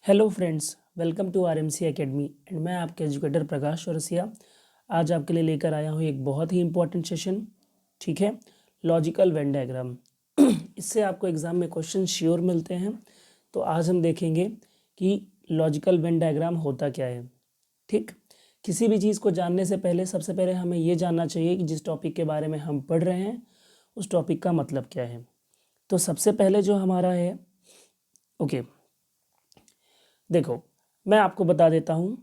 Hello friends, welcome to RMC academy and मैं आपके educator प्रकाश चौरसिया। आज आपके लिए लेकर आया हूँ एक बहुत ही इम्पोर्टेंट सेशन। ठीक है, लॉजिकल वेन डायग्राम। इससे आपको एग्जाम में क्वेश्चन श्योर मिलते हैं। तो आज हम देखेंगे कि लॉजिकल वेन डायग्राम होता क्या है। ठीक, किसी भी चीज़ को जानने से पहले सबसे पहले हमें ये जानना चाहिए कि जिस टॉपिक के बारे में हम पढ़ रहे हैं उस टॉपिक का मतलब क्या है। तो सबसे पहले जो हमारा है, ओके, देखो, मैं आपको बता देता हूँ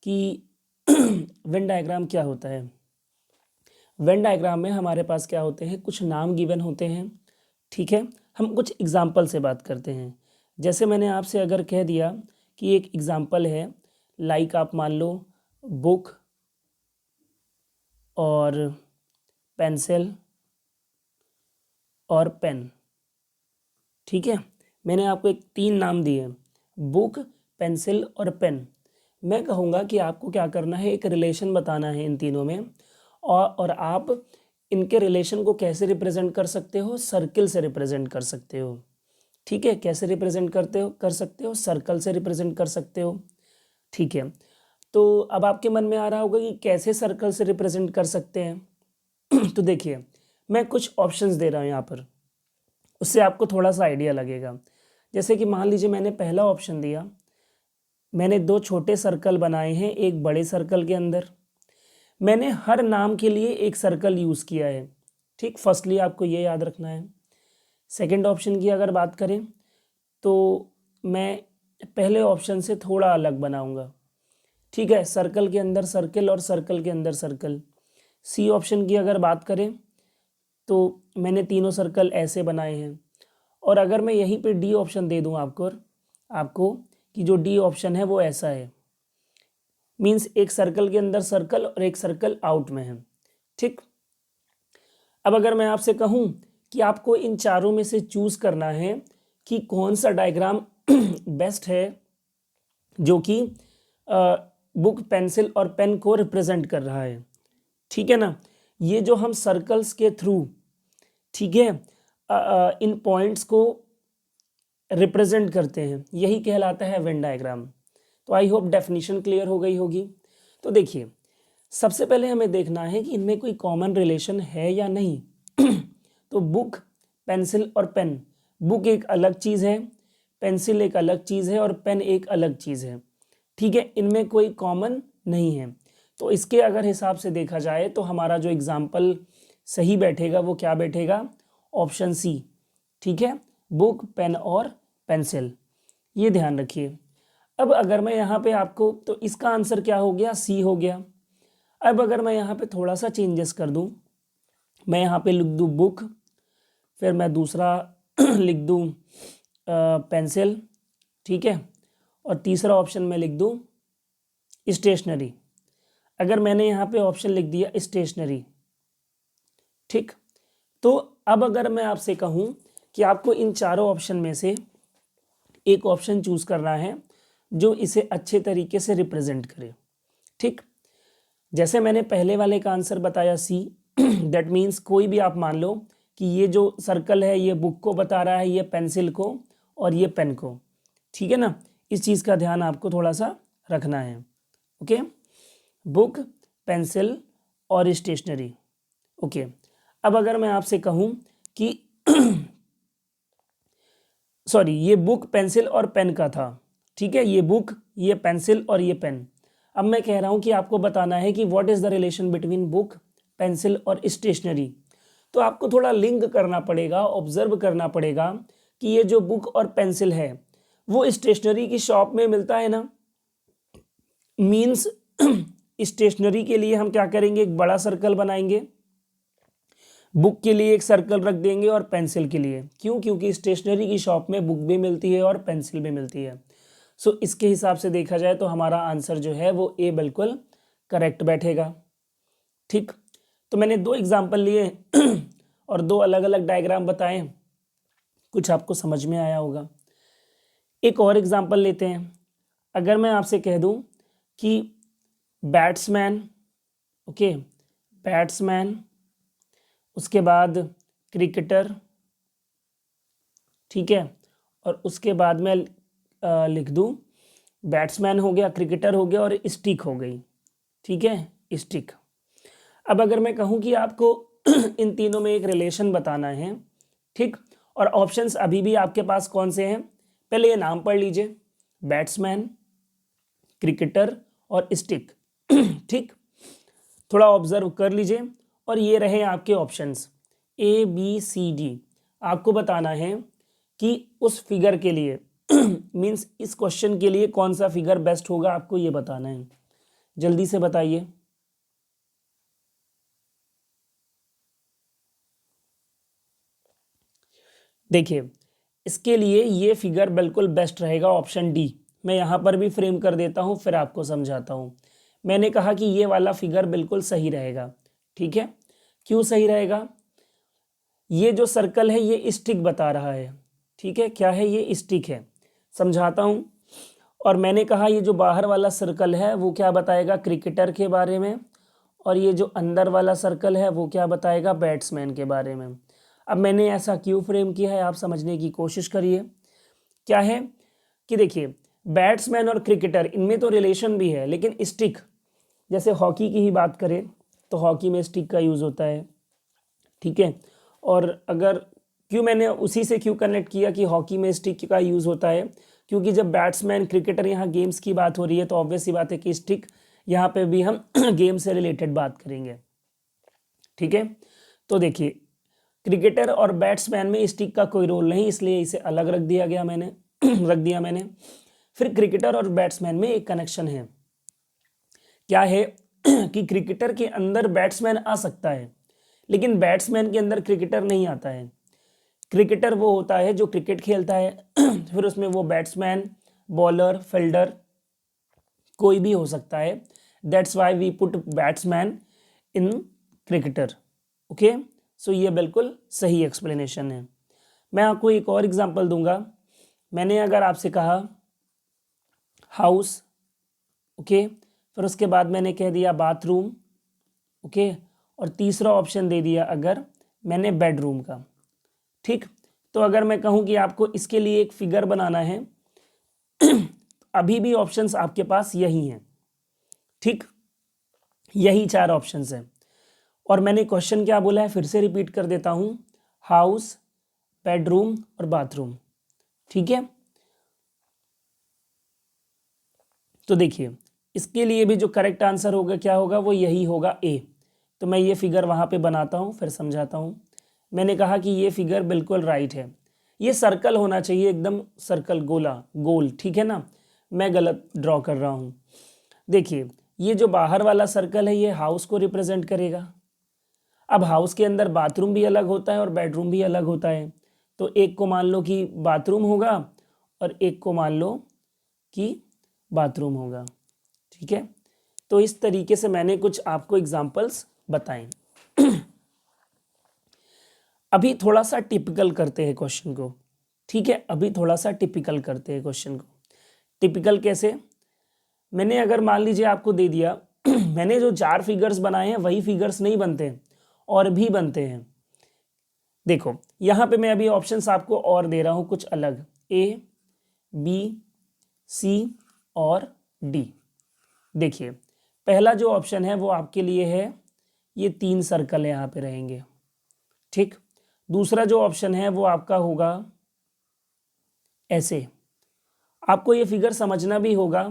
कि वेन डायग्राम क्या होता है। वेन डायग्राम में हमारे पास क्या होते हैं, कुछ नाम गिवन होते हैं। ठीक है, हम कुछ एग्जाम्पल से बात करते हैं। जैसे मैंने आपसे अगर कह दिया कि एक एग्जाम्पल है, लाइक आप मान लो बुक और पेंसिल और पेन। ठीक है, मैंने आपको एक 3 नाम दिए, बुक, पेंसिल और पेन। मैं कहूँगा कि आपको क्या करना है, एक रिलेशन बताना है इन तीनों में। और आप इनके रिलेशन को कैसे रिप्रेजेंट कर सकते हो, सर्किल से रिप्रेजेंट कर सकते हो। ठीक है, कैसे रिप्रेजेंट कर सकते हो, सर्कल से रिप्रेजेंट कर सकते हो। ठीक है, तो अब आपके मन में आ रहा होगा कि कैसे सर्कल से रिप्रेजेंट कर सकते हैं। तो देखिए, मैं कुछ ऑप्शंस दे रहा हूँ यहाँ पर, उससे आपको थोड़ा सा आइडिया लगेगा। जैसे कि मान लीजिए मैंने पहला ऑप्शन दिया, मैंने 2 छोटे सर्कल बनाए हैं एक बड़े सर्कल के अंदर। मैंने हर नाम के लिए एक सर्कल यूज़ किया है। ठीक, फर्स्टली आपको ये याद रखना है। सेकंड ऑप्शन की अगर बात करें तो मैं पहले ऑप्शन से थोड़ा अलग बनाऊंगा। ठीक है, सर्कल के अंदर सर्कल और सर्कल के अंदर सर्कल। सी ऑप्शन की अगर बात करें तो मैंने तीनों सर्कल ऐसे बनाए हैं। और अगर मैं यहीं पे डी ऑप्शन दे दूं आपको कि जो डी ऑप्शन है वो ऐसा है, मीन्स एक सर्कल के अंदर सर्कल और एक सर्कल आउट में है। ठीक, अब अगर मैं आपसे कहूं कि आपको इन चारों में से चूज करना है कि कौन सा डायग्राम बेस्ट है जो कि बुक, पेंसिल और पेन को रिप्रेजेंट कर रहा है। ठीक है ना, ये जो हम सर्कल्स के थ्रू, ठीक है, इन पॉइंट्स को रिप्रेजेंट करते हैं, यही कहलाता है वेन डायग्राम। तो आई होप डेफिनेशन क्लियर हो गई होगी। तो देखिए, सबसे पहले हमें देखना है कि इनमें कोई कॉमन रिलेशन है या नहीं। तो बुक, पेंसिल और पेन, बुक एक अलग चीज़ है, पेंसिल एक अलग चीज़ है और पेन एक अलग चीज़ है। ठीक है, इनमें कोई कॉमन नहीं है। तो इसके अगर हिसाब से देखा जाए तो हमारा जो एग्जाम्पल सही बैठेगा वो क्या बैठेगा, ऑप्शन सी। ठीक है, बुक, पेन और पेंसिल, ये ध्यान रखिए। अब अगर मैं यहाँ पे आपको, तो इसका आंसर क्या हो गया, सी हो गया। अब अगर मैं यहाँ पे थोड़ा सा चेंजेस कर दूँ, मैं यहाँ पे लिख दूँ बुक, फिर मैं दूसरा लिख दूँ पेंसिल, ठीक है, और तीसरा ऑप्शन में लिख दूँ स्टेशनरी। अगर मैंने यहाँ पे ऑप्शन लिख दिया स्टेशनरी, ठीक, तो अब अगर मैं आपसे कहूँ कि आपको इन चारों ऑप्शन में से एक ऑप्शन चूज करना है जो इसे अच्छे तरीके से रिप्रेजेंट करे। ठीक, जैसे मैंने पहले वाले का आंसर बताया सी, दैट मीन्स कोई भी आप मान लो कि ये जो सर्कल है ये बुक को बता रहा है, ये पेंसिल को और ये पेन को। ठीक है ना, इस चीज़ का ध्यान आपको थोड़ा सा रखना है। ओके, बुक, पेंसिल और स्टेशनरी। ओके, अब अगर मैं आपसे कहूँ कि सॉरी, ये बुक, पेंसिल और पेन का था। ठीक है, ये बुक, ये पेंसिल और ये पेन। अब मैं कह रहा हूं कि आपको बताना है कि what is the relation between book, pencil और स्टेशनरी। तो आपको थोड़ा लिंक करना पड़ेगा, ऑब्जर्व करना पड़ेगा कि ये जो बुक और पेंसिल है वो स्टेशनरी की शॉप में मिलता है ना। मीन्स स्टेशनरी के लिए हम क्या करेंगे, एक बड़ा सर्कल बनाएंगे, बुक के लिए एक सर्कल रख देंगे और पेंसिल के लिए, क्यों, क्योंकि स्टेशनरी की शॉप में बुक भी मिलती है और पेंसिल भी मिलती है। सो इसके हिसाब से देखा जाए तो हमारा आंसर जो है वो ए बिल्कुल करेक्ट बैठेगा। ठीक, तो मैंने 2 एग्जाम्पल लिए और 2 अलग अलग डायग्राम बताए, कुछ आपको समझ में आया होगा। एक और एग्जाम्पल लेते हैं। अगर मैं आपसे कह दूं कि बैट्समैन, ओके, बैट्समैन, उसके बाद क्रिकेटर, ठीक है, और उसके बाद मैं लिख दूं बैट्समैन हो गया, क्रिकेटर हो गया और स्टिक हो गई, ठीक है, स्टिक। अब अगर मैं कहूँ कि आपको इन तीनों में एक रिलेशन बताना है, ठीक, और ऑप्शंस अभी भी आपके पास कौन से हैं, पहले ये नाम पढ़ लीजिए, बैट्समैन, क्रिकेटर और स्टिक, ठीक, थोड़ा ऑब्जर्व कर लीजिए। और ये रहे आपके ऑप्शंस ABCD। आपको बताना है कि उस फिगर के लिए मीन्स इस क्वेश्चन के लिए कौन सा फिगर बेस्ट होगा, आपको ये बताना है। जल्दी से बताइए। देखिए, इसके लिए ये फिगर बिल्कुल बेस्ट रहेगा ऑप्शन डी। मैं यहाँ पर भी फ्रेम कर देता हूँ, फिर आपको समझाता हूँ। मैंने कहा कि ये वाला फिगर बिल्कुल सही रहेगा, ठीक है। क्यों सही रहेगा? ये जो सर्कल है ये स्टिक बता रहा है, ठीक है, क्या है ये, स्टिक है। समझाता हूँ। और मैंने कहा ये जो बाहर वाला सर्कल है वो क्या बताएगा, क्रिकेटर के बारे में, और ये जो अंदर वाला सर्कल है वो क्या बताएगा, बैट्समैन के बारे में। अब मैंने ऐसा क्यों फ्रेम किया है, आप समझने की कोशिश करिए। क्या है कि देखिए, बैट्समैन और क्रिकेटर इनमें तो रिलेशन भी है, लेकिन स्टिक, जैसे हॉकी की ही बात करें तो हॉकी में स्टिक का यूज़ होता है, ठीक है। और अगर क्यों मैंने उसी से क्यों कनेक्ट किया कि हॉकी में स्टिक का यूज़ होता है, क्योंकि जब बैट्समैन क्रिकेटर यहाँ गेम्स की बात हो रही है तो ऑब्वियस सी बात है कि स्टिक यहाँ पे भी हम गेम से रिलेटेड बात करेंगे, ठीक है। तो देखिए, क्रिकेटर और बैट्समैन में स्टिक का कोई रोल नहीं, इसलिए इसे अलग रख दिया गया मैंने रख दिया मैंने। फिर क्रिकेटर और बैट्समैन में एक कनेक्शन है, क्या है कि क्रिकेटर के अंदर बैट्समैन आ सकता है, लेकिन बैट्समैन के अंदर क्रिकेटर नहीं आता है। क्रिकेटर वो होता है जो क्रिकेट खेलता है फिर उसमें वो बैट्समैन, बॉलर, फील्डर कोई भी हो सकता है। That's why we put batsman in cricketer. Okay, so ये बिल्कुल सही एक्सप्लेनेशन है। मैं आपको एक और एग्जांपल दूंगा। मैंने अगर आपसे कहा हाउस, ओके, फिर उसके बाद मैंने कह दिया बाथरूम, ओके, और तीसरा ऑप्शन दे दिया अगर मैंने बेडरूम का, ठीक। तो अगर मैं कहूँ कि आपको इसके लिए एक फिगर बनाना है अभी भी ऑप्शंस आपके पास यही हैं, ठीक, यही 4 ऑप्शंस हैं। और मैंने क्वेश्चन क्या बोला है फिर से रिपीट कर देता हूँ, हाउस, बेडरूम और बाथरूम, ठीक है। तो देखिए, इसके लिए भी जो करेक्ट आंसर होगा क्या होगा, वो यही होगा ए। तो मैं ये फिगर वहाँ पे बनाता हूँ, फिर समझाता हूँ। मैंने कहा कि ये फिगर बिल्कुल राइट है, ये सर्कल होना चाहिए, एकदम सर्कल, गोला गोल, ठीक है ना। मैं गलत ड्रॉ कर रहा हूँ। देखिए, ये जो बाहर वाला सर्कल है ये हाउस को रिप्रेजेंट करेगा। अब हाउस के अंदर बाथरूम भी अलग होता है और बेडरूम भी अलग होता है। तो एक को मान लो कि बाथरूम होगा और एक को मान लो कि बाथरूम होगा, ठीक है। तो इस तरीके से मैंने कुछ आपको एग्जांपल्स बताएं। अभी थोड़ा सा टिपिकल करते हैं क्वेश्चन को, ठीक है, अभी थोड़ा सा टिपिकल करते हैं क्वेश्चन को। टिपिकल कैसे? मैंने अगर मान लीजिए आपको दे दिया मैंने जो 4 फिगर्स बनाए हैं वही फिगर्स नहीं बनते हैं, और भी बनते हैं। देखो, यहाँ पे मैं अभी ऑप्शंस आपको और दे रहा हूँ कुछ अलग, ए, बी, सी और डी। देखिए, पहला जो ऑप्शन है वो आपके लिए है, ये 3 सर्कल यहाँ पे रहेंगे, ठीक। दूसरा जो ऑप्शन है वो आपका होगा ऐसे। आपको ये फिगर समझना भी होगा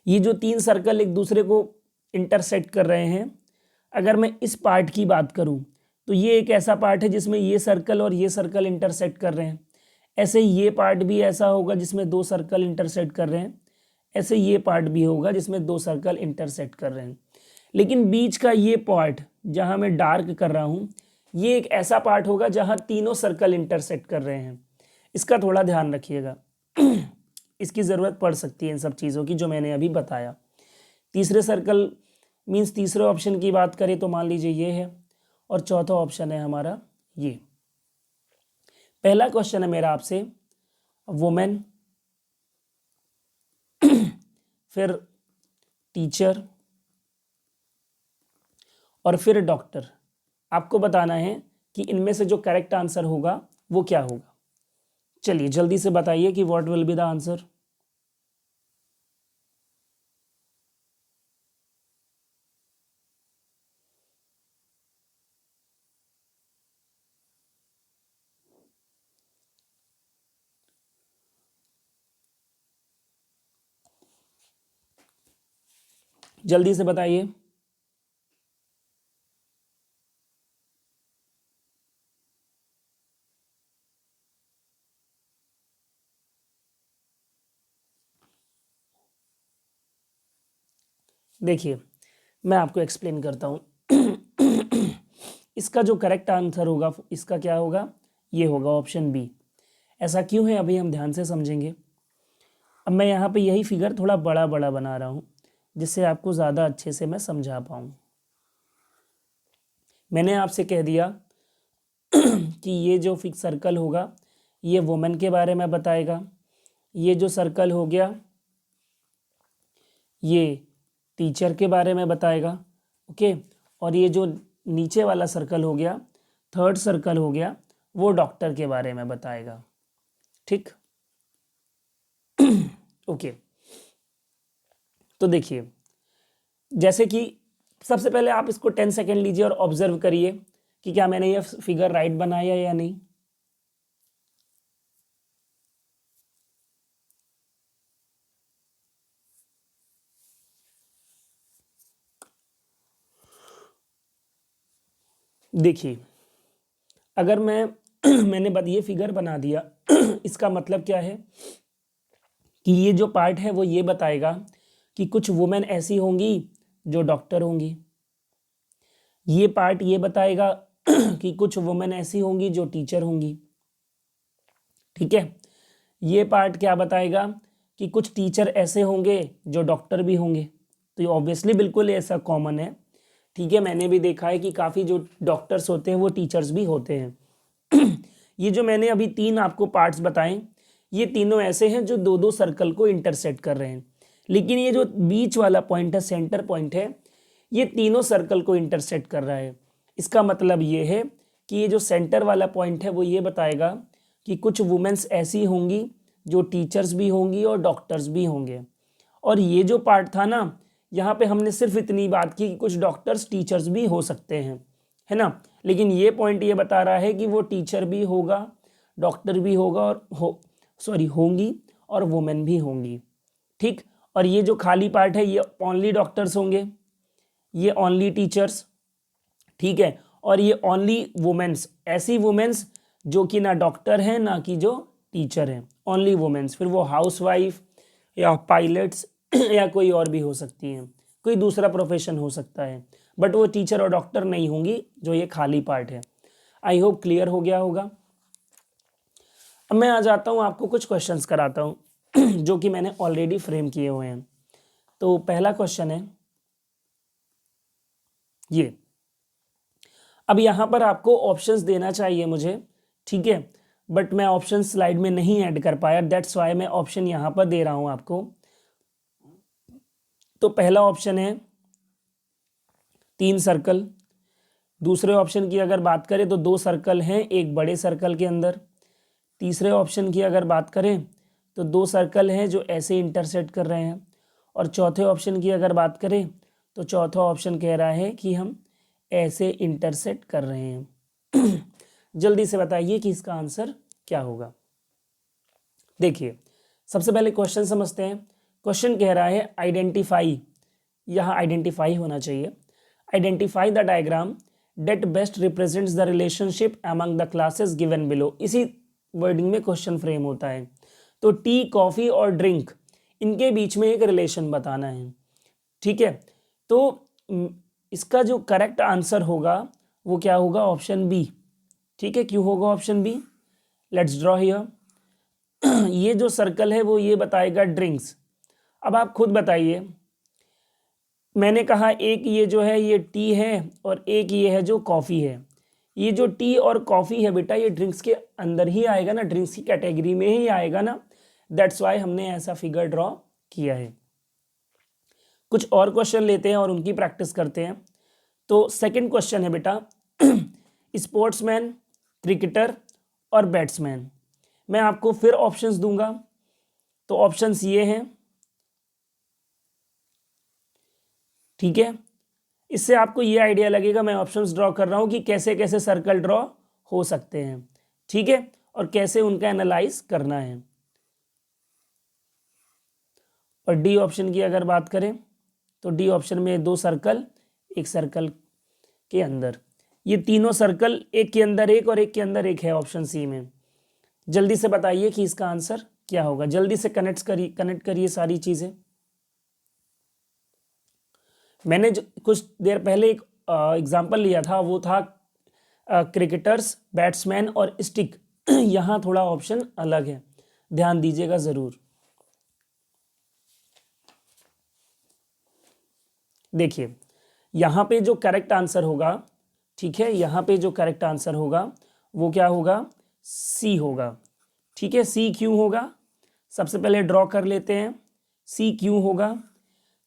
ये जो 3 सर्कल एक दूसरे को इंटरसेक्ट कर रहे हैं, अगर मैं इस पार्ट की बात करूं तो ये एक ऐसा पार्ट है जिसमें ये सर्कल और ये सर्कल इंटरसेक्ट कर रहे हैं। ऐसे ही ये पार्ट भी ऐसा होगा जिसमें 2 सर्कल इंटरसेक्ट कर रहे हैं। ऐसे ये पार्ट भी होगा जिसमें 2 सर्कल इंटरसेक्ट कर रहे हैं। लेकिन बीच का ये पार्ट जहां मैं डार्क कर रहा हूं, ये एक ऐसा पार्ट होगा जहां तीनों सर्कल इंटरसेक्ट कर रहे हैं। इसका थोड़ा ध्यान रखिएगा इसकी ज़रूरत पड़ सकती है इन सब चीज़ों की जो मैंने अभी बताया। तीसरे सर्कल मीन्स तीसरे ऑप्शन की बात करें तो मान लीजिए ये है, और चौथा ऑप्शन है हमारा ये। पहला क्वेश्चन है मेरा आपसे, वुमेन, फिर टीचर और फिर डॉक्टर। आपको बताना है कि इनमें से जो करेक्ट आंसर होगा वो क्या होगा, चलिए जल्दी से बताइए कि what will be the answer. जल्दी से बताइए। देखिए मैं आपको एक्सप्लेन करता हूँ। इसका जो करेक्ट आंसर होगा इसका क्या होगा, ये होगा ऑप्शन बी। ऐसा क्यों है अभी हम ध्यान से समझेंगे। अब मैं यहाँ पे यही फिगर थोड़ा बड़ा बड़ा बना रहा हूँ जिससे आपको ज़्यादा अच्छे से मैं समझा पाऊँ। मैंने आपसे कह दिया कि ये जो फिक्स सर्कल होगा ये वुमेन के बारे में बताएगा, ये जो सर्कल हो गया ये टीचर के बारे में बताएगा, ओके। और ये जो नीचे वाला सर्कल हो गया, थर्ड सर्कल हो गया, वो डॉक्टर के बारे में बताएगा, ठीक। ओके तो देखिए जैसे कि सबसे पहले आप इसको 10 सेकेंड लीजिए और ऑब्जर्व करिए कि क्या मैंने ये फिगर राइट बनाया या नहीं। देखिए अगर मैंने ये फिगर बना दिया इसका मतलब क्या है कि ये जो पार्ट है वो ये बताएगा कि कुछ वुमेन ऐसी होंगी जो डॉक्टर होंगी। ये पार्ट ये बताएगा कि कुछ वुमेन ऐसी होंगी जो टीचर होंगी, ठीक है। ये पार्ट क्या बताएगा कि कुछ टीचर ऐसे होंगे जो डॉक्टर भी होंगे। तो ये ऑब्वियसली बिल्कुल ऐसा कॉमन है, ठीक है। मैंने भी देखा है कि काफ़ी जो डॉक्टर्स होते हैं वो टीचर्स भी होते हैं। ये जो मैंने अभी तीन आपको पार्ट्स बताए ये तीनों ऐसे हैं जो दो दो सर्कल को इंटरसेक्ट कर रहे हैं, लेकिन ये जो बीच वाला पॉइंट है, सेंटर पॉइंट है, ये तीनों सर्कल को इंटरसेक्ट कर रहा है। इसका मतलब ये है कि ये जो सेंटर वाला पॉइंट है वो ये बताएगा कि कुछ वुमेन्स ऐसी होंगी जो टीचर्स भी होंगी और डॉक्टर्स भी होंगे। और ये जो पार्ट था ना, यहाँ पे हमने सिर्फ इतनी बात की कि कुछ डॉक्टर्स टीचर्स भी हो सकते हैं, है ना। लेकिन ये पॉइंट ये बता रहा है कि वो टीचर भी होगा, डॉक्टर भी होगा और होंगी और वुमेन भी होंगी, ठीक। और ये जो खाली पार्ट है ये ओनली डॉक्टर्स होंगे, ये ओनली टीचर्स, ठीक है। और ये ओनली वुमेन्स, ऐसी वुमेन्स जो कि ना डॉक्टर हैं ना कि जो टीचर हैं, ओनली वुमेन्स। फिर वो हाउसवाइफ या पायलट्स या कोई और भी हो सकती हैं, कोई दूसरा प्रोफेशन हो सकता है, बट वो टीचर और डॉक्टर नहीं होंगी जो ये खाली पार्ट है। आई होप क्लियर हो गया होगा। अब मैं आ जाता हूँ आपको कुछ क्वेश्चंस कराता हूँ जो कि मैंने ऑलरेडी फ्रेम किए हुए हैं। तो पहला क्वेश्चन है ये। अब यहाँ पर आपको ऑप्शंस देना चाहिए मुझे, ठीक है, बट मैं ऑप्शन स्लाइड में नहीं ऐड कर पाया, दैट्स वाई मैं ऑप्शन यहाँ पर दे रहा हूँ आपको। तो पहला ऑप्शन है 3 सर्कल। दूसरे ऑप्शन की अगर बात करें तो 2 सर्कल हैं एक बड़े सर्कल के अंदर। तीसरे ऑप्शन की अगर बात करें तो 2 सर्कल हैं जो ऐसे इंटरसेक्ट कर रहे हैं। और चौथे ऑप्शन की अगर बात करें तो चौथा ऑप्शन कह रहा है कि हम ऐसे इंटरसेक्ट कर रहे हैं। जल्दी से बताइए कि इसका आंसर क्या होगा। देखिए सबसे पहले क्वेश्चन समझते हैं। क्वेश्चन कह रहा है आइडेंटिफाई, यहाँ आइडेंटिफाई होना चाहिए। Identify the diagram that best represents the relationship among the classes given below. इसी वर्डिंग में क्वेश्चन फ्रेम होता है। तो टी, कॉफ़ी और ड्रिंक, इनके बीच में एक रिलेशन बताना है, ठीक है। तो इसका जो करेक्ट आंसर होगा वो क्या होगा, ऑप्शन बी, ठीक है। क्यों होगा option B, let's draw here. ये जो सर्कल है वो ये बताएगा ड्रिंक्स। अब आप खुद बताइए, मैंने कहा एक ये जो है ये टी है और एक ये है जो कॉफ़ी है। ये जो टी और कॉफ़ी है बेटा ये ड्रिंक्स के अंदर ही आएगा ना, ड्रिंक्स की कैटेगरी में ही आएगा ना, दैट्स वाई हमने ऐसा फिगर ड्रॉ किया है। कुछ और क्वेश्चन लेते हैं और उनकी प्रैक्टिस करते हैं। तो सेकंड क्वेश्चन है बेटा, स्पोर्ट्समैन, क्रिकेटर और बैट्समैन। मैं आपको फिर ऑप्शंस दूंगा, तो ऑप्शंस ये हैं, ठीक है। इससे आपको ये आइडिया लगेगा मैं ऑप्शंस ड्रॉ कर रहा हूं कि कैसे कैसे सर्कल ड्रॉ हो सकते हैं, ठीक है, और कैसे उनका एनालाइज करना है। और डी ऑप्शन की अगर बात करें तो डी ऑप्शन में 2 सर्कल, एक सर्कल के अंदर, ये तीनों सर्कल एक के अंदर एक और एक के अंदर एक है ऑप्शन सी में। जल्दी से बताइए कि इसका आंसर क्या होगा, जल्दी से कनेक्ट करिए सारी चीजें। मैंने कुछ देर पहले एक एग्जाम्पल लिया था, वो था क्रिकेटर्स, बैट्समैन और स्टिक। यहाँ थोड़ा ऑप्शन अलग है, ध्यान दीजिएगा जरूर। देखिए यहाँ पे जो करेक्ट आंसर होगा, ठीक है, यहाँ पे जो करेक्ट आंसर होगा वो क्या होगा, सी होगा, ठीक है। सी क्यों होगा, सबसे पहले ड्रॉ कर लेते हैं। सी क्यों होगा,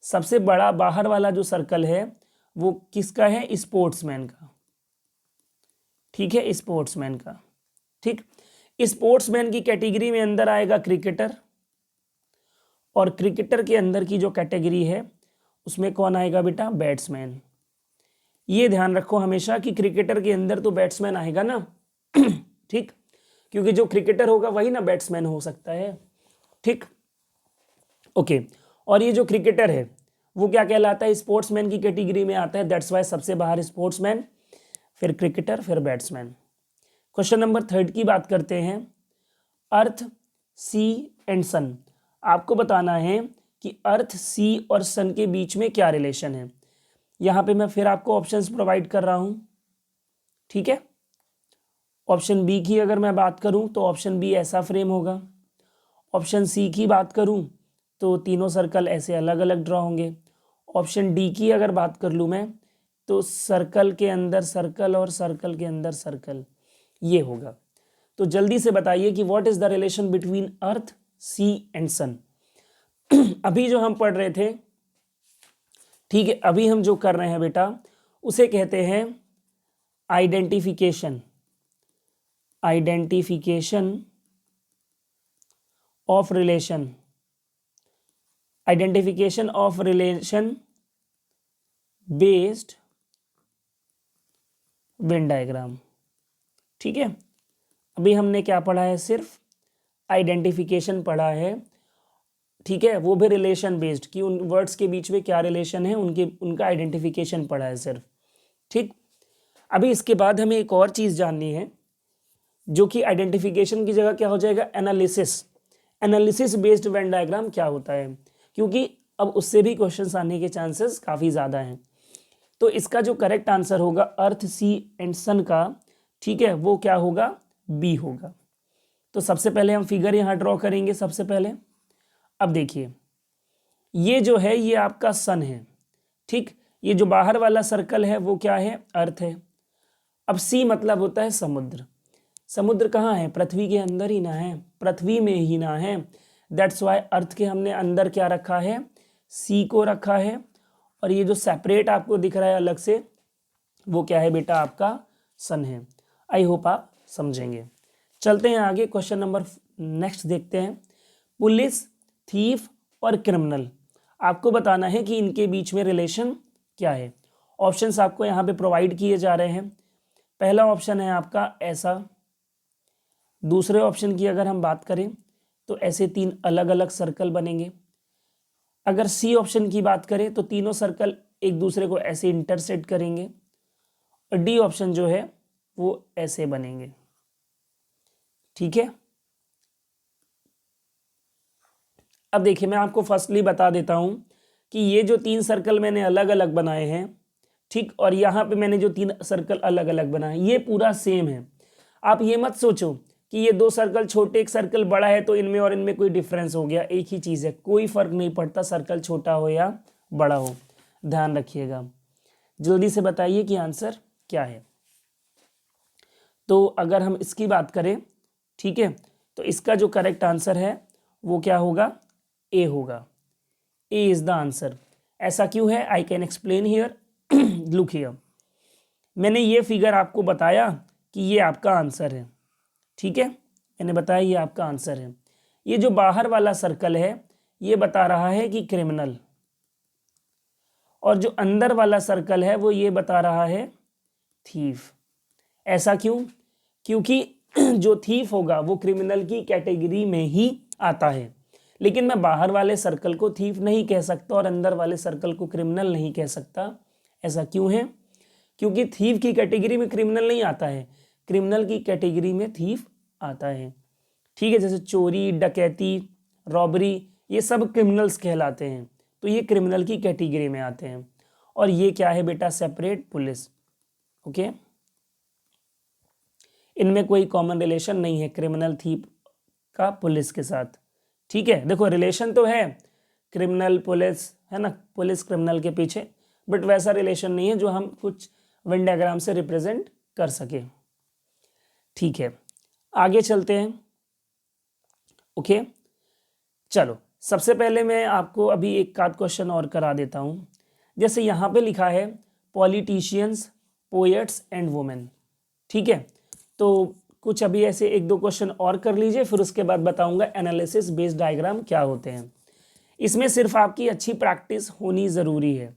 सबसे बड़ा बाहर वाला जो सर्कल है वो किसका है, स्पोर्ट्समैन का, ठीक है, स्पोर्ट्समैन का, ठीक। स्पोर्ट्समैन की कैटेगरी में अंदर आएगा क्रिकेटर, और क्रिकेटर के अंदर की जो कैटेगरी है उसमें कौन आएगा बेटा, बैट्समैन। ये ध्यान रखो हमेशा कि क्रिकेटर के अंदर तो बैट्समैन आएगा ना, ठीक, क्योंकि जो क्रिकेटर होगा वही ना बैट्समैन हो सकता है, ठीक, ओके। और ये जो क्रिकेटर है वो क्या कहलाता है, स्पोर्ट्समैन की कैटेगरी में आता है, दैट्स वाई सबसे बाहर स्पोर्ट्समैन, फिर क्रिकेटर, फिर बैट्समैन। क्वेश्चन नंबर 3 की बात करते हैं। अर्थ, सी एंड सन। आपको बताना है कि अर्थ, सी और सन के बीच में क्या रिलेशन है। यहाँ पे मैं फिर आपको ऑप्शंस प्रोवाइड कर रहा हूँ, ठीक है। ऑप्शन बी की अगर मैं बात करूँ तो ऑप्शन बी ऐसा फ्रेम होगा। ऑप्शन सी की बात करूँ तो तीनों सर्कल ऐसे अलग अलग ड्रॉ होंगे। ऑप्शन डी की अगर बात कर लूँ मैं तो सर्कल के अंदर सर्कल और सर्कल के अंदर सर्कल, ये होगा। तो जल्दी से बताइए कि what is the relation between earth, sea and sun. अभी जो हम पढ़ रहे थे, ठीक है, अभी हम जो कर रहे हैं बेटा उसे कहते हैं identification, identification of relation, identification of relation based Venn diagram, ठीक है। अभी हमने क्या पढ़ा है, सिर्फ आइडेंटिफिकेशन पढ़ा है, ठीक है, वो भी रिलेशन बेस्ड कि उन वर्ड्स के बीच में क्या रिलेशन है उनका आइडेंटिफिकेशन पढ़ा है सिर्फ, ठीक। अभी इसके बाद हमें एक और चीज जाननी है जो कि आइडेंटिफिकेशन की जगह क्या हो जाएगा, analysis. Analysis based Venn diagram क्या होता है, क्योंकि अब उससे भी क्वेश्चंस आने के चांसेस काफी ज्यादा हैं। तो इसका जो करेक्ट आंसर होगा अर्थ, सी एंड सन का, ठीक है, वो क्या होगा, बी होगा। तो सबसे पहले हम फिगर यहां ड्रॉ करेंगे सबसे पहले। अब देखिए ये जो है ये आपका सन है, ठीक, ये जो बाहर वाला सर्कल है वो क्या है, अर्थ है। अब सी मतलब होता है समुद्र। समुद्र कहाँ है, पृथ्वी के अंदर ही ना है, पृथ्वी में ही ना है, दैट्स वाई अर्थ के हमने अंदर क्या रखा है, सी को रखा है। और ये जो सेपरेट आपको दिख रहा है अलग से वो क्या है बेटा, आपका सन है। आई होप आप समझेंगे। चलते हैं आगे, क्वेश्चन नंबर नेक्स्ट देखते हैं। पुलिस, थीफ और क्रिमिनल, आपको बताना है कि इनके बीच में रिलेशन क्या है। ऑप्शंस आपको यहाँ पे प्रोवाइड किए जा रहे हैं। पहला ऑप्शन है आपका ऐसा, दूसरे ऑप्शन की अगर हम बात करें तो ऐसे 3 अलग अलग सर्कल बनेंगे। अगर सी ऑप्शन की बात करें तो तीनों सर्कल एक दूसरे को ऐसे इंटरसेक्ट करेंगे, और डी ऑप्शन जो है वो ऐसे बनेंगे, ठीक है। अब देखिए मैं आपको फर्स्टली बता देता हूं कि ये जो 3 सर्कल मैंने अलग अलग बनाए हैं, ठीक, और यहाँ पे मैंने जो 3 सर्कल अलग अलग बनाए ये पूरा सेम है। आप ये मत सोचो कि ये 2 सर्कल छोटे एक सर्कल बड़ा है तो इनमें और इनमें कोई डिफरेंस हो गया, एक ही चीज़ है, कोई फर्क नहीं पड़ता सर्कल छोटा हो या बड़ा हो, ध्यान रखिएगा। जल्दी से बताइए कि आंसर क्या है। तो अगर हम इसकी बात करें, ठीक है, तो इसका जो करेक्ट आंसर है वो क्या होगा, ए होगा। ए इज द आंसर। ऐसा क्यों है, I can explain here, look here. मैंने ये फिगर आपको बताया कि ये आपका आंसर है, ठीक है, मैंने बताया ये आपका आंसर है। ये जो बाहर वाला सर्कल है ये बता रहा है कि क्रिमिनल, और जो अंदर वाला सर्कल है वो ये बता रहा है थीफ। ऐसा क्यों? क्योंकि जो थीफ होगा वो क्रिमिनल की कैटेगरी में ही आता है, लेकिन मैं बाहर वाले सर्कल को थीफ नहीं कह सकता और अंदर वाले सर्कल को क्रिमिनल नहीं कह सकता। ऐसा क्यों है? क्योंकि थीफ की कैटेगरी में क्रिमिनल नहीं आता है, क्रिमिनल की कैटेगरी में थीफ आता है। ठीक है, जैसे चोरी, डकैती, रॉबरी, ये सब क्रिमिनल्स कहलाते हैं, तो ये क्रिमिनल की कैटेगरी में आते हैं। और ये क्या है बेटा? Separate police. ओके, इनमें कोई कॉमन रिलेशन नहीं है क्रिमिनल थीफ का पुलिस के साथ। ठीक है, देखो रिलेशन तो है, क्रिमिनल पुलिस है ना, पुलिस क्रिमिनल के पीछे, बट वैसा रिलेशन नहीं है जो हम कुछ वेन डायग्राम से रिप्रेजेंट कर सके। ठीक है, आगे चलते हैं। ओके, चलो सबसे पहले मैं आपको अभी एक आध क्वेश्चन और करा देता हूं। जैसे यहाँ पे लिखा है पॉलिटिशियंस, पोएट्स एंड वुमेन। ठीक है, तो कुछ अभी ऐसे एक दो क्वेश्चन और कर लीजिए, फिर उसके बाद बताऊंगा एनालिसिस बेस्ड डायग्राम क्या होते हैं। इसमें सिर्फ आपकी अच्छी प्रैक्टिस होनी ज़रूरी है,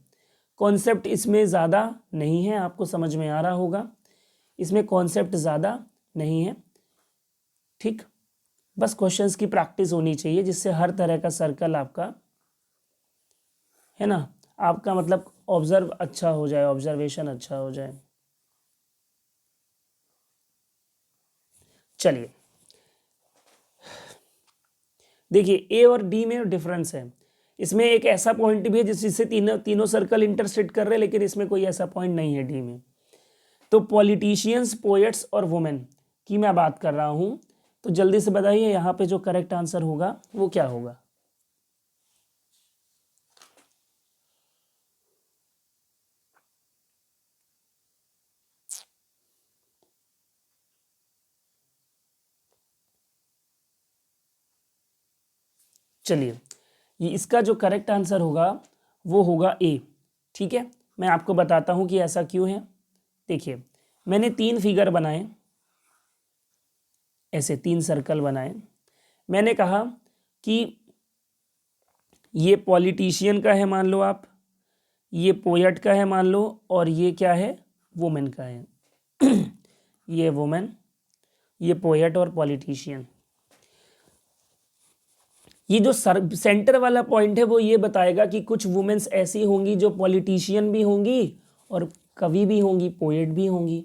कॉन्सेप्ट इसमें ज़्यादा नहीं है, आपको समझ में आ रहा होगा, इसमें कॉन्सेप्ट ज़्यादा नहीं है। ठीक, बस क्वेश्चंस की प्रैक्टिस होनी चाहिए जिससे हर तरह का सर्कल आपका है ना, आपका मतलब ऑब्जर्व अच्छा हो जाए, ऑब्जर्वेशन अच्छा हो जाए। चलिए देखिए, ए और डी में डिफरेंस है। इसमें एक ऐसा पॉइंट भी है जिससे तीनों सर्कल इंटरसेक्ट कर रहे हैं, लेकिन इसमें कोई ऐसा पॉइंट नहीं है डी में। तो पॉलिटिशियंस, पोएट्स और वुमेन की मैं बात कर रहा हूं, तो जल्दी से बताइए यहाँ पे जो करेक्ट आंसर होगा वो क्या होगा? चलिए, ये इसका जो करेक्ट आंसर होगा वो होगा ए। ठीक है, मैं आपको बताता हूं कि ऐसा क्यों है। देखिए, मैंने 3 फिगर बनाए, ऐसे 3 सर्कल बनाए। मैंने कहा कि ये पॉलिटिशियन का है मान लो आप, ये पोएट का है मान लो, और ये क्या है? वुमेन का है। ये वुमेन, ये पोएट और पॉलिटिशियन। ये जो सेंटर वाला पॉइंट है वो ये बताएगा कि कुछ वुमेन्स ऐसी होंगी जो पॉलिटिशियन भी होंगी और कवि भी होंगी, पोएट भी होंगी।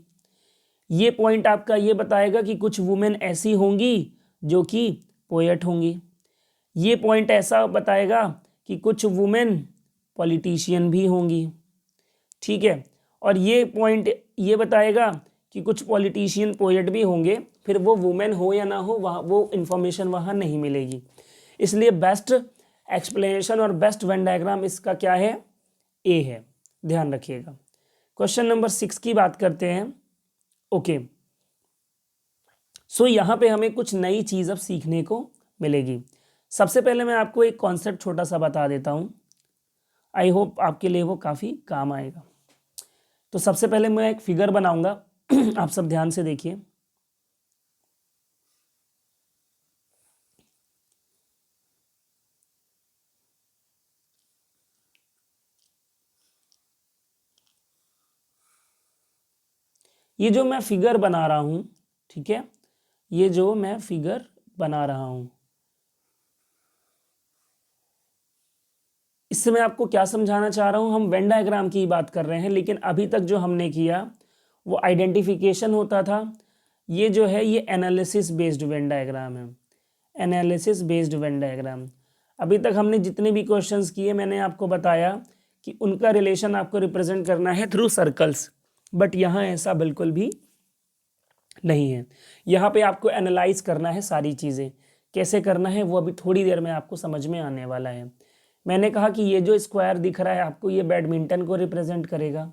ये पॉइंट आपका ये बताएगा कि कुछ वुमेन ऐसी होंगी जो कि पोएट होंगी। ये पॉइंट ऐसा बताएगा कि कुछ वुमेन पॉलिटिशियन भी होंगी। ठीक है, और ये पॉइंट ये बताएगा कि कुछ पॉलिटिशियन पोएट भी होंगे, फिर वो वुमेन हो या ना हो वहाँ वो इंफॉर्मेशन वहाँ नहीं मिलेगी। इसलिए बेस्ट एक्सप्लेनेशन और बेस्ट वेन डायग्राम इसका क्या है? ए है, ध्यान रखिएगा। क्वेश्चन नंबर 6 की बात करते हैं। ओके, सो यहाँ पे हमें कुछ नई चीज़ अब सीखने को मिलेगी। सबसे पहले मैं आपको एक कॉन्सेप्ट छोटा सा बता देता हूँ, आई होप आपके लिए वो काफ़ी काम आएगा। तो सबसे पहले मैं एक फिगर बनाऊंगा, आप सब ध्यान से देखिए। ये जो मैं फिगर बना रहा हूं, ठीक है, ये जो मैं फिगर बना रहा हूं, इससे मैं आपको क्या समझाना चाह रहा हूं? हम वेन डायग्राम की बात कर रहे हैं, लेकिन अभी तक जो हमने किया वो आइडेंटिफिकेशन होता था। ये जो है ये एनालिसिस बेस्ड वेन डायग्राम है, एनालिसिस बेस्ड वेन डायग्राम। अभी तक हमने जितने भी क्वेश्चंस किए मैंने आपको बताया कि उनका रिलेशन आपको रिप्रेजेंट करना है थ्रू सर्कल्स, बट यहाँ ऐसा बिल्कुल भी नहीं है। यहाँ पे आपको एनालाइज करना है सारी चीज़ें, कैसे करना है वो अभी थोड़ी देर में आपको समझ में आने वाला है। मैंने कहा कि ये जो स्क्वायर दिख रहा है आपको, ये बैडमिंटन को रिप्रेजेंट करेगा।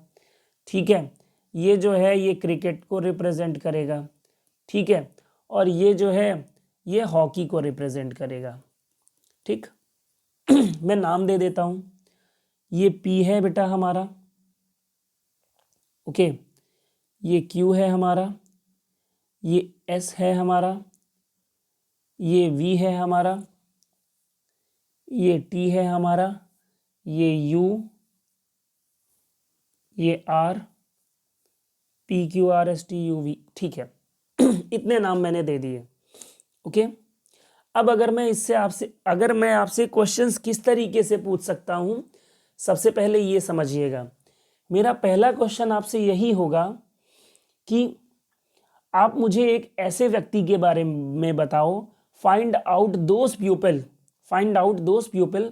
ठीक है, ये जो है ये क्रिकेट को रिप्रेजेंट करेगा। ठीक है, और ये जो है ये हॉकी को रिप्रेजेंट करेगा। ठीक, मैं नाम दे देता हूँ। ये पी है बेटा हमारा, ओके, ये क्यू है हमारा, ये एस है हमारा, ये V है हमारा, ये T है हमारा, ये U, ये R, PQRSTUV। ठीक है, इतने नाम मैंने दे दिए। ओके, अब अगर मैं आपसे क्वेश्चंस किस तरीके से पूछ सकता हूं, सबसे पहले ये समझिएगा। मेरा पहला क्वेश्चन आपसे यही होगा कि आप मुझे एक ऐसे व्यक्ति के बारे में बताओ, find out those people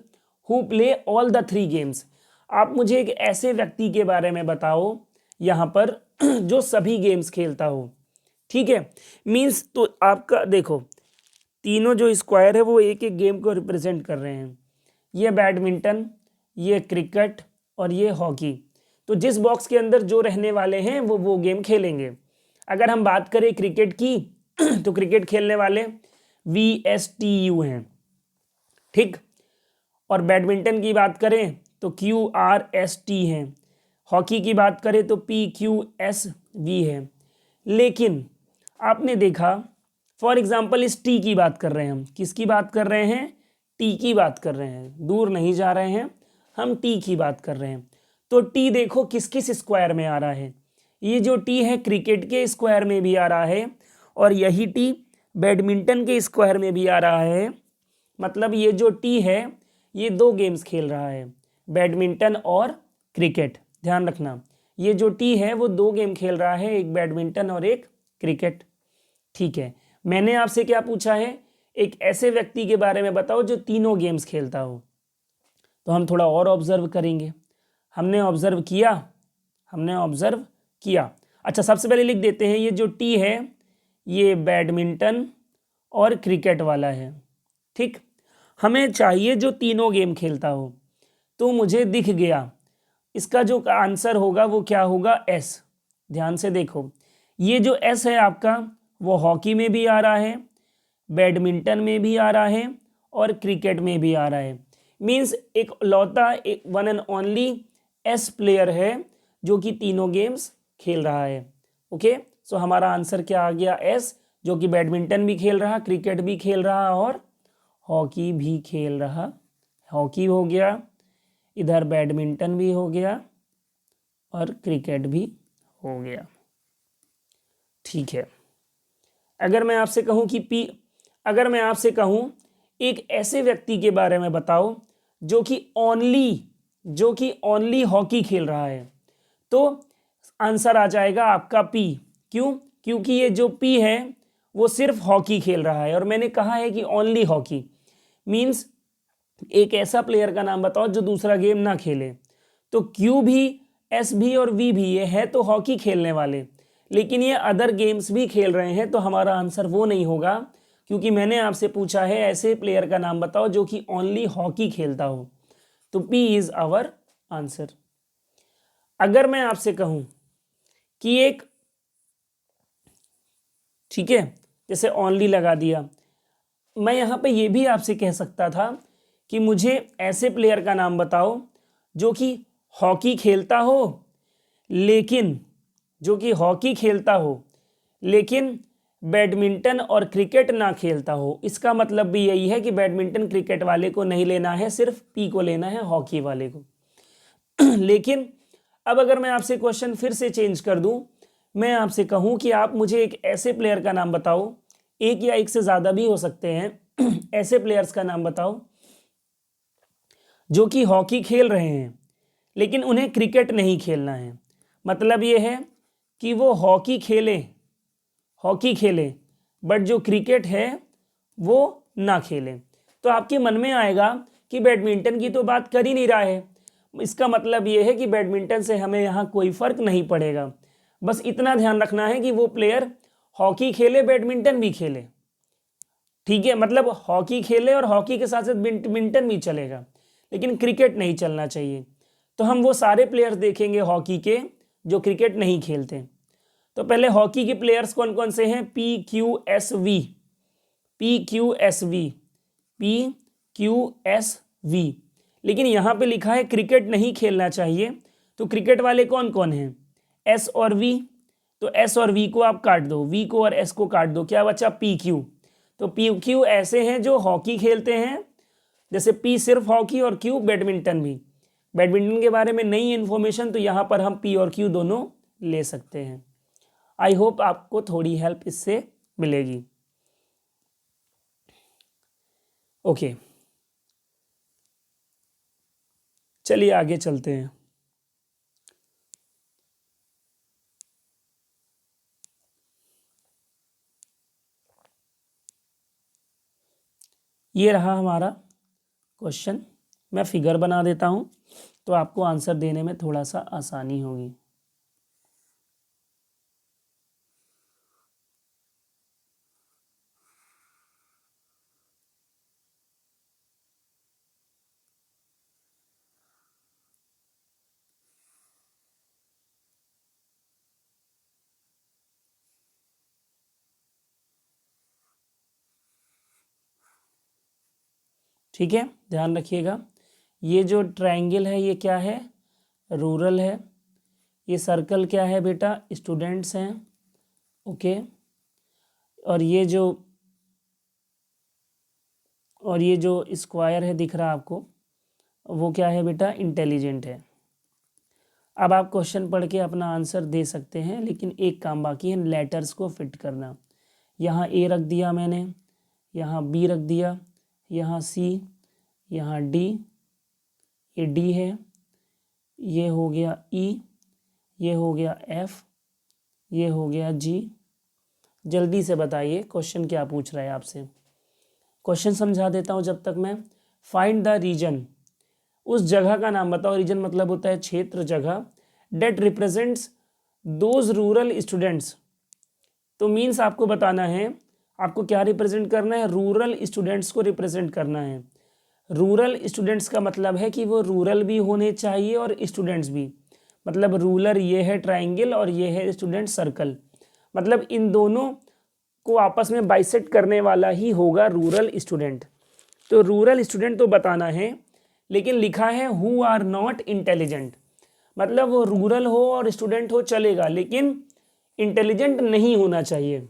who play all the 3 games. आप मुझे एक ऐसे व्यक्ति के बारे में बताओ यहाँ पर जो सभी गेम्स खेलता हो। ठीक है, मीन्स तो आपका देखो, तीनों जो स्क्वायर है वो एक एक गेम को रिप्रेजेंट कर रहे हैं। ये बैडमिंटन, ये क्रिकेट और ये हॉकी। तो जिस बॉक्स के अंदर जो रहने वाले हैं वो गेम खेलेंगे। अगर हम बात करें क्रिकेट की तो क्रिकेट खेलने वाले VSTU हैं। ठीक, और बैडमिंटन की बात करें तो QRST हैं। हॉकी की बात करें तो PQSV है। लेकिन आपने देखा, फॉर एग्जाम्पल इस टी की बात कर रहे हैं हम, किसकी बात कर रहे हैं? टी की बात कर रहे हैं, दूर नहीं जा रहे हैं, हम टी की बात कर रहे हैं। तो टी देखो किस किस स्क्वायर में आ रहा है। ये जो टी है क्रिकेट के स्क्वायर में भी आ रहा है, और यही टी बैडमिंटन के स्क्वायर में भी आ रहा है। मतलब ये जो टी है ये 2 गेम्स खेल रहा है, बैडमिंटन और क्रिकेट। ध्यान रखना, ये जो टी है वो 2 गेम खेल रहा है, एक बैडमिंटन और एक क्रिकेट। ठीक है, मैंने आपसे क्या पूछा है? एक ऐसे व्यक्ति के बारे में बताओ जो तीनों गेम्स खेलता हो। तो हम थोड़ा और ऑब्जर्व करेंगे। हमने ऑब्जर्व किया। अच्छा, सबसे पहले लिख देते हैं, ये जो टी है ये बैडमिंटन और क्रिकेट वाला है। ठीक, हमें चाहिए जो तीनों गेम खेलता हो। तो मुझे दिख गया, इसका जो आंसर होगा वो क्या होगा? S। ध्यान से देखो, ये जो S है आपका वो हॉकी में भी आ रहा है, बैडमिंटन में भी आ रहा है और क्रिकेट में भी आ रहा है। मीन्स एक लौता, एक one and only S player है जो कि तीनों गेम्स खेल रहा है। ओके, सो हमारा आंसर क्या आ गया? S, जो कि बैडमिंटन भी खेल रहा, क्रिकेट भी खेल रहा और हॉकी भी खेल रहा। हॉकी हो गया, इधर बैडमिंटन भी हो गया और क्रिकेट भी हो गया। ठीक है, अगर मैं आपसे कहूं एक ऐसे व्यक्ति के बारे में बताओ जो कि ओनली हॉकी खेल रहा है, तो आंसर आ जाएगा आपका P। क्यों? क्योंकि ये जो P है वो सिर्फ हॉकी खेल रहा है, और मैंने कहा है कि ओनली हॉकी। मीन्स एक ऐसा प्लेयर का नाम बताओ जो दूसरा गेम ना खेले। तो Q भी, S भी और V भी, ये है तो हॉकी खेलने वाले, लेकिन ये अदर गेम्स भी खेल रहे हैं। तो हमारा आंसर वो नहीं होगा, क्योंकि मैंने आपसे पूछा है ऐसे प्लेयर का नाम बताओ जो कि ओनली हॉकी खेलता हो। तो P इज आवर आंसर। अगर मैं आपसे कहूं कि एक, ठीक है, जैसे ओनली लगा दिया, मैं यहां पे ये भी आपसे कह सकता था कि मुझे ऐसे प्लेयर का नाम बताओ जो कि हॉकी खेलता हो, लेकिन बैडमिंटन और क्रिकेट ना खेलता हो। इसका मतलब भी यही है कि बैडमिंटन क्रिकेट वाले को नहीं लेना है, सिर्फ P को लेना है, हॉकी वाले को। लेकिन अब अगर मैं आपसे क्वेश्चन फिर से चेंज कर दूं, मैं आपसे कहूं कि आप मुझे एक ऐसे प्लेयर का नाम बताओ, एक या एक से ज्यादा भी हो सकते हैं, ऐसे प्लेयर्स का नाम बताओ जो कि हॉकी खेल रहे हैं लेकिन उन्हें क्रिकेट नहीं खेलना है। मतलब ये है कि वो हॉकी खेले बट जो क्रिकेट है वो ना खेले। तो आपके मन में आएगा कि बैडमिंटन की तो बात कर ही नहीं रहा है, इसका मतलब ये है कि बैडमिंटन से हमें यहाँ कोई फर्क नहीं पड़ेगा। बस इतना ध्यान रखना है कि वो प्लेयर हॉकी खेले, बैडमिंटन भी खेले। ठीक है, मतलब हॉकी खेले और हॉकी के साथ साथ बैडमिंटन भी चलेगा, लेकिन क्रिकेट नहीं चलना चाहिए। तो हम वो सारे प्लेयर्स देखेंगे हॉकी के जो क्रिकेट नहीं खेलते। तो पहले हॉकी के प्लेयर्स कौन कौन से हैं? PQSV। लेकिन यहाँ पे लिखा है क्रिकेट नहीं खेलना चाहिए, तो क्रिकेट वाले कौन कौन हैं? S और V। तो S और V को आप काट दो, V को और S को काट दो, क्या बचा? PQ। तो पी क्यू ऐसे हैं जो हॉकी खेलते हैं, जैसे पी सिर्फ हॉकी और क्यू बैडमिंटन भी। बैडमिंटन के बारे में नई इन्फॉर्मेशन, तो यहाँ पर हम पी और क्यू दोनों ले सकते हैं। आई होप आपको थोड़ी हेल्प इससे मिलेगी। ओके, चलिए आगे चलते हैं। ये रहा हमारा क्वेश्चन। मैं फिगर बना देता हूँ तो आपको आंसर देने में थोड़ा सा आसानी होगी। ठीक है, ध्यान रखिएगा। ये जो ट्रायंगल है ये क्या है? रूरल है। ये सर्कल क्या है बेटा? स्टूडेंट्स हैं। ओके, और ये जो स्क्वायर है दिख रहा आपको, वो क्या है बेटा? इंटेलिजेंट है। अब आप क्वेश्चन पढ़ के अपना आंसर दे सकते हैं, लेकिन एक काम बाकी है, लेटर्स को फिट करना। यहाँ ए रख दिया मैंने, यहाँ बी रख दिया, यहाँ सी, यहाँ डी, ये डी है, ये हो गया ई, ये हो गया एफ, ये हो गया जी। जल्दी से बताइए क्वेश्चन क्या पूछ रहा है आपसे। क्वेश्चन समझा देता हूँ जब तक मैं। फाइंड द रीजन, उस जगह का नाम बताओ। रीजन मतलब होता है क्षेत्र, जगह। That represents those rural students, तो मीन्स आपको बताना है, आपको क्या रिप्रेजेंट करना है? रूरल स्टूडेंट्स को रिप्रेजेंट करना है। रूरल स्टूडेंट्स का मतलब है कि वो रूरल भी होने चाहिए और स्टूडेंट्स भी। मतलब रूरल ये है ट्राइंगल और ये है स्टूडेंट सर्कल, मतलब इन दोनों को आपस में बाइसेक्ट करने वाला ही होगा रूरल स्टूडेंट। तो रूरल स्टूडेंट तो बताना है, लेकिन लिखा है हु आर नॉट इंटेलिजेंट, मतलब वो रूरल हो और स्टूडेंट हो चलेगा, लेकिन इंटेलिजेंट नहीं होना चाहिए।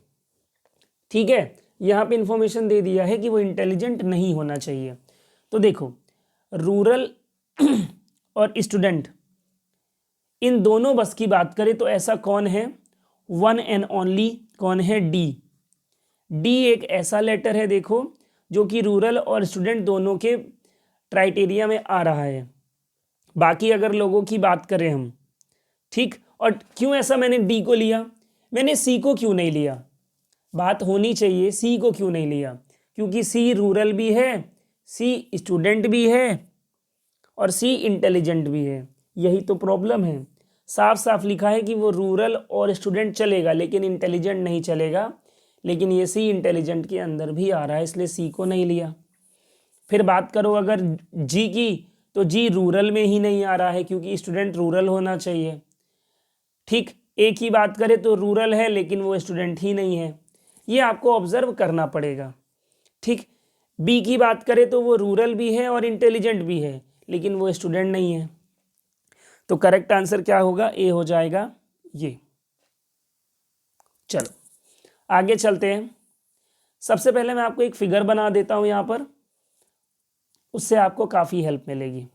ठीक है, यहाँ पे इंफॉर्मेशन दे दिया है कि वो इंटेलिजेंट नहीं होना चाहिए। तो देखो, रूरल और स्टूडेंट इन दोनों बस की बात करें तो ऐसा कौन है? वन एंड ओनली कौन है? डी। डी एक ऐसा लेटर है देखो, जो कि रूरल और स्टूडेंट दोनों के क्राइटेरिया में आ रहा है। बाकी अगर लोगों की बात करें हम, ठीक, और क्यों ऐसा मैंने डी को लिया, मैंने सी को क्यों नहीं लिया? बात होनी चाहिए सी को क्यों नहीं लिया, क्योंकि सी रूरल भी है, सी स्टूडेंट भी है और सी इंटेलिजेंट भी है। यही तो प्रॉब्लम है। साफ साफ लिखा है कि वो रूरल और स्टूडेंट चलेगा, लेकिन इंटेलिजेंट नहीं चलेगा, लेकिन ये सी इंटेलिजेंट के अंदर भी आ रहा है, इसलिए सी को नहीं लिया। फिर बात करो अगर जी की, तो जी रूरल में ही नहीं आ रहा है, क्योंकि स्टूडेंट रूरल होना चाहिए। ठीक, ए की बात करें तो रूरल है, लेकिन वो स्टूडेंट ही नहीं है, ये आपको ऑब्जर्व करना पड़ेगा। ठीक, बी की बात करें तो वो रूरल भी है और इंटेलिजेंट भी है, लेकिन वो स्टूडेंट नहीं है। तो करेक्ट आंसर क्या होगा? ए हो जाएगा ये। चलो आगे चलते हैं। सबसे पहले मैं आपको एक फिगर बना देता हूं यहां पर, उससे आपको काफी हेल्प मिलेगी।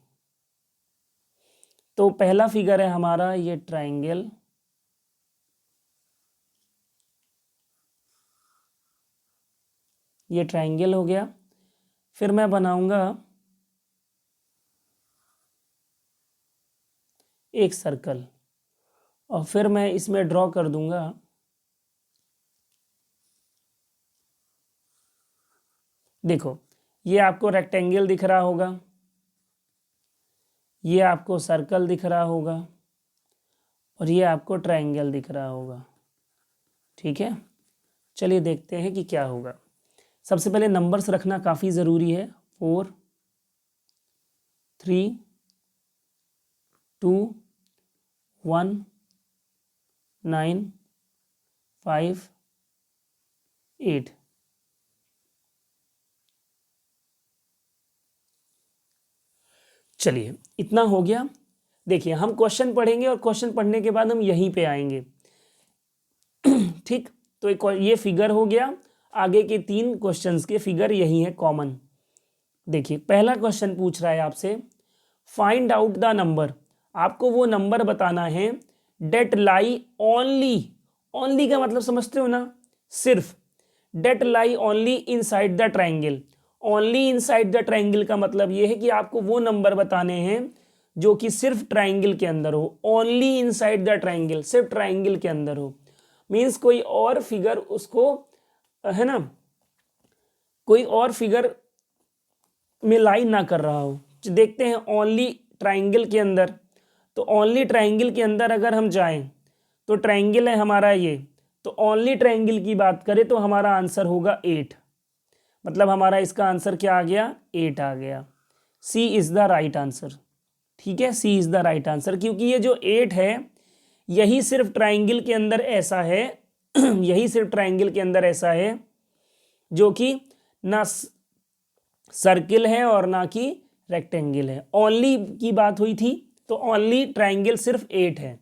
तो पहला फिगर है हमारा ये ट्रायंगल, ये ट्रायंगल हो गया। फिर मैं बनाऊंगा एक सर्कल, और फिर मैं इसमें ड्रॉ कर दूंगा देखो, ये आपको रेक्टेंगल दिख रहा होगा, ये आपको सर्कल दिख रहा होगा, और ये आपको ट्रायंगल दिख रहा होगा। ठीक है, चलिए देखते हैं कि क्या होगा। सबसे पहले नंबर्स रखना काफ़ी ज़रूरी है। 4 3 2 1 9 5 8। चलिए इतना हो गया। देखिए हम क्वेश्चन पढ़ेंगे और क्वेश्चन पढ़ने के बाद हम यहीं पे आएंगे। ठीक, तो एक ये फिगर हो गया। आगे के 3 क्वेश्चंस के फिगर यही है कॉमन। देखिए पहला क्वेश्चन पूछ रहा है आपसे, फाइंड आउट द नंबर, आपको वो नंबर बताना है डेट लाई ओनली, ओनली का मतलब समझते हो ना, सिर्फ, date lie only inside the triangle, only inside the triangle का मतलब ये है कि आपको वो नंबर बताने हैं जो कि सिर्फ ट्राइंगल के अंदर हो, ओनली इनसाइड द ट्राइंगल, सिर्फ ट्राइंगल के अंदर हो, मीन्स कोई और फिगर उसको, है ना, कोई और फिगर में लाई ना कर रहा हो। देखते हैं ओनली ट्राइंगल के अंदर, तो ओनली ट्राइंगल के अंदर अगर हम जाएं तो ट्राइंगल है हमारा ये, तो ओनली ट्राइंगल की बात करें तो हमारा आंसर होगा 8, मतलब हमारा इसका आंसर क्या आ गया, 8 आ गया। सी इज द राइट आंसर। ठीक है, सी इज द राइट आंसर, क्योंकि ये जो 8 है यही सिर्फ ट्राइंगल के अंदर ऐसा है यही सिर्फ ट्राइंगल के अंदर ऐसा है जो कि ना सर्किल है और ना कि रेक्टेंगल है। ओनली की बात हुई थी तो ओनली ट्राइंगल सिर्फ 8 है,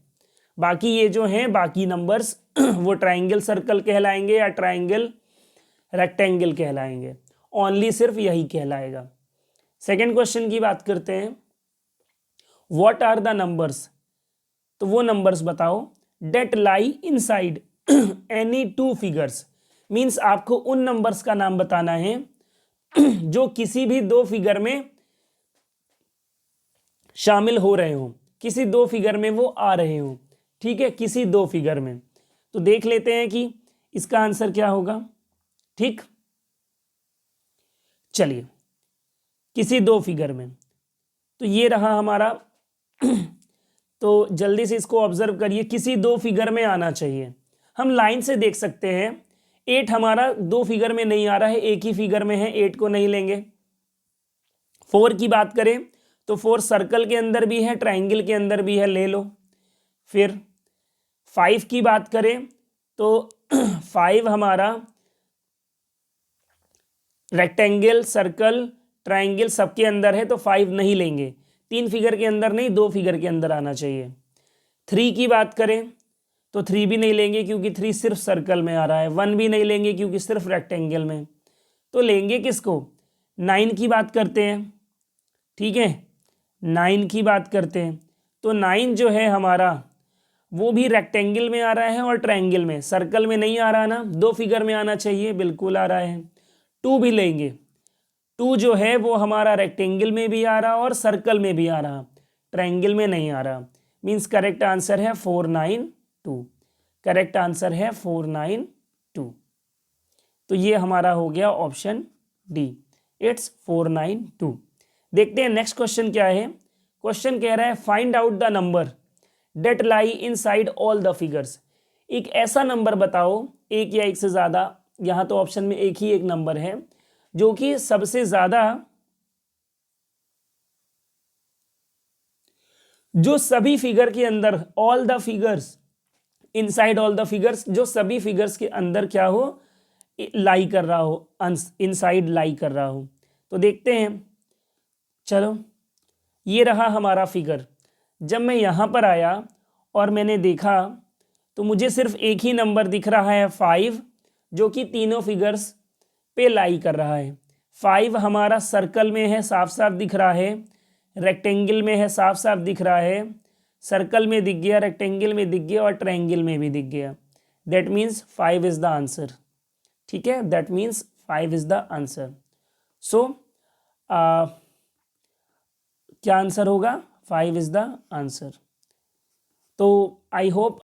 बाकी ये जो हैं बाकी नंबर्स वो ट्राइंगल सर्कल कहलाएंगे या ट्राइंगल रेक्टेंगल कहलाएंगे, ओनली सिर्फ यही कहलाएगा। सेकेंड क्वेश्चन की बात करते हैं, व्हाट आर द नंबर्स, तो वो नंबर्स बताओ डेट लाई इनसाइड एनी 2 फिगर्स, मीन्स आपको उन नंबर्स का नाम बताना है जो किसी भी 2 फिगर में शामिल हो रहे हो, किसी 2 फिगर में वो आ रहे हो। ठीक है, किसी 2 फिगर में, तो देख लेते हैं कि इसका आंसर क्या होगा। ठीक, चलिए, किसी 2 फिगर में, तो ये रहा हमारा तो जल्दी से इसको ऑब्जर्व करिए, किसी 2 फिगर में आना चाहिए। हम लाइन से देख सकते हैं 8 हमारा 2 फिगर में नहीं आ रहा है, एक ही फिगर में है, 8 को नहीं लेंगे। 4 की बात करें तो 4 सर्कल के अंदर भी है, ट्राइंगल के अंदर भी है, ले लो। फिर 5 की बात करें तो 5 हमारा रेक्टेंगल, सर्कल, ट्राइंगल सबके अंदर है, तो 5 नहीं लेंगे, 3 फिगर के अंदर नहीं, 2 फिगर के अंदर आना चाहिए। 3 की बात करें तो 3 भी नहीं लेंगे क्योंकि 3 सिर्फ सर्कल में आ रहा है। 1 भी नहीं लेंगे क्योंकि सिर्फ रेक्टेंगल में, तो लेंगे किसको, 9 की बात करते हैं। ठीक है, 9 की बात करते हैं तो 9 जो है हमारा वो भी रेक्टेंगल में आ रहा है और ट्रायंगल में, सर्कल में नहीं आ रहा ना, 2 फिगर में आना चाहिए, बिल्कुल आ रहा है। 2 भी लेंगे, 2 जो है वो हमारा रेक्टेंगल में भी आ रहा और सर्कल में भी आ रहा, ट्रायंगल में नहीं आ रहा, मीन्स करेक्ट आंसर है 492, करेक्ट आंसर है 492। तो ये हमारा हो गया ऑप्शन डी, इट्स 492। देखते हैं नेक्स्ट क्वेश्चन क्या है। क्वेश्चन कह रहा है find out the number date lie inside all the figures, एक ऐसा नंबर बताओ, एक या एक से ज्यादा, यहां तो ऑप्शन में एक ही एक नंबर है जो कि सबसे ज्यादा, जो सभी फिगर के अंदर, all the figures, inside all the figures, जो सभी फिगर्स के अंदर क्या हो, लाई कर रहा हो, इनसाइड लाई कर रहा हो। तो देखते हैं, चलो ये रहा हमारा फिगर। जब मैं यहाँ पर आया और मैंने देखा तो मुझे सिर्फ एक ही नंबर दिख रहा है 5, जो कि तीनों फिगर्स पे लाई कर रहा है। 5 हमारा सर्कल में है, साफ साफ दिख रहा है, रेक्टेंगल में है, साफ साफ दिख रहा है, सर्कल में दिख गया, रेक्टेंगल में दिख गया और ट्रायंगल में भी दिख गया। That means 5 is the answer. ठीक है, that means 5 is the answer. So क्या आंसर होगा, 5 इज द आंसर। तो आई होप